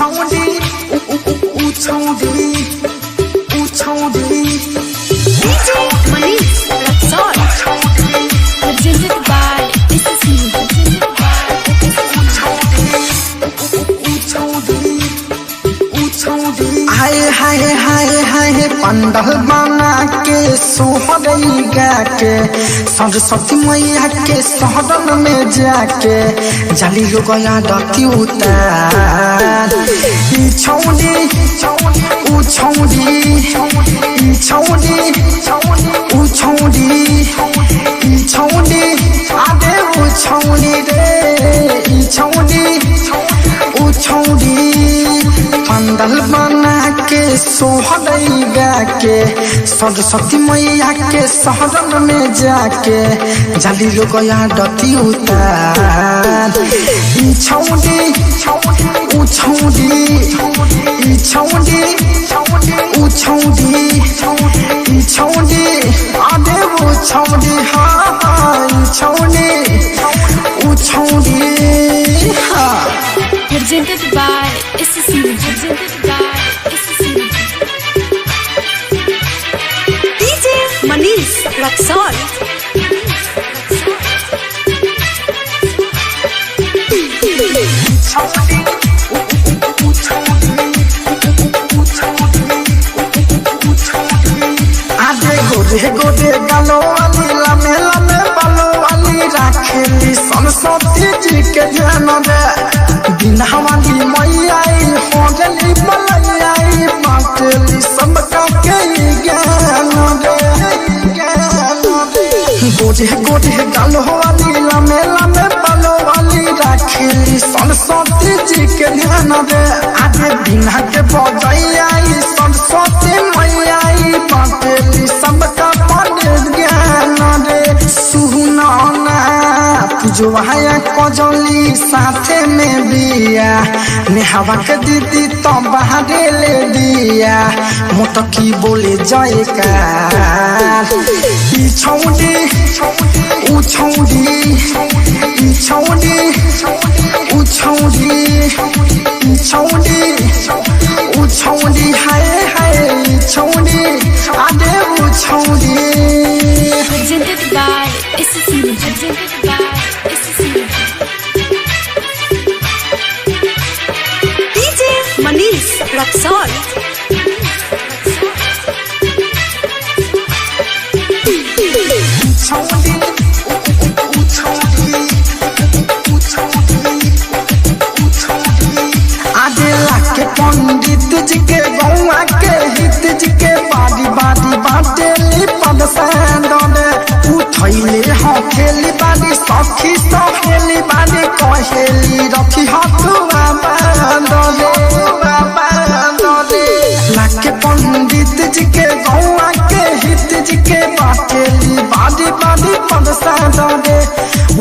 छौडी छौडी छौडी DJ Manish Rexall presented by हाय हाय हाय हाय पंडल बना के सोहरई गा के सरस्वती मैया के सहरन में जाके जली हो गया डटी उतार छौडी उ छौडी छौडी छौडी छौडी आदे उ छौडी रे छौडी उ छौडी पंडल बना के सोहरई गा के सरस्वती मैया के सहरन में जाके जली हो गया डटी उतार छौडी उ छौडी छौडी उ छौडी छौडी आदे वो छौडी हाँ छौडी उ छौडी हाँ presented by DJ Manish Rexall गोदे गोदे गालो वाली लमे लमे बालो वाली राखेली सरस्वती जी के ध्यान दे बिना वाली मैयाई हो गली बलैयाई बाटेली सबका के ज्ञान दे गोदे गोदे गालो वाली लमे लमे बालो वाली राखेली सरस्वती जी के ध्यान दे आगे बिना के बजैयाई सरस्वती मैयाई बाटेली सबका ज्ञान रे सुनाना पुजवाया कजली साथे में बिया नेहवा के दीदी तो बहारे ले दिया मोटकी बोले जयकार छौडी उ छौडी छौडी उ छौडी छौडी उ छौडी हाय हाय छौडी आदे उ छौडी presented by DJ Manish Rexall छौडी उ छौडी आदे लाके पंडित जी के गौआ के हित जी के बाड़ी बाड़ी बाटेली पद सांदे उठैले हखेली बाड़ी सखी सहेली बाड़ी कहेली रखी हथुआ बांधले लाके पंडित जी के गौआ के हित जी के बाटेली बाड़ी बाड़ी पद सांदे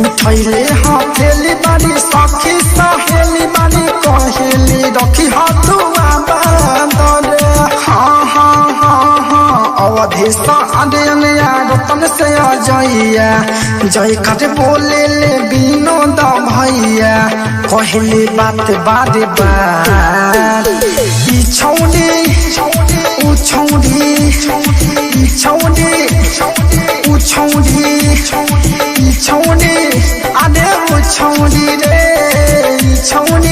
उठैले हखेली बाड़ी सखी सहेली बाड़ी कहेली रखी हथुआ बांधले हाँ हाँ हाँ हाँ अवधि साधनिया रतन से अजैया जय कर बोले ले विनोद भैया कहले बात बारे बार छौडी उ छौडी छौडी उ छौडी छौडी आदे उ छौडी रे छौडी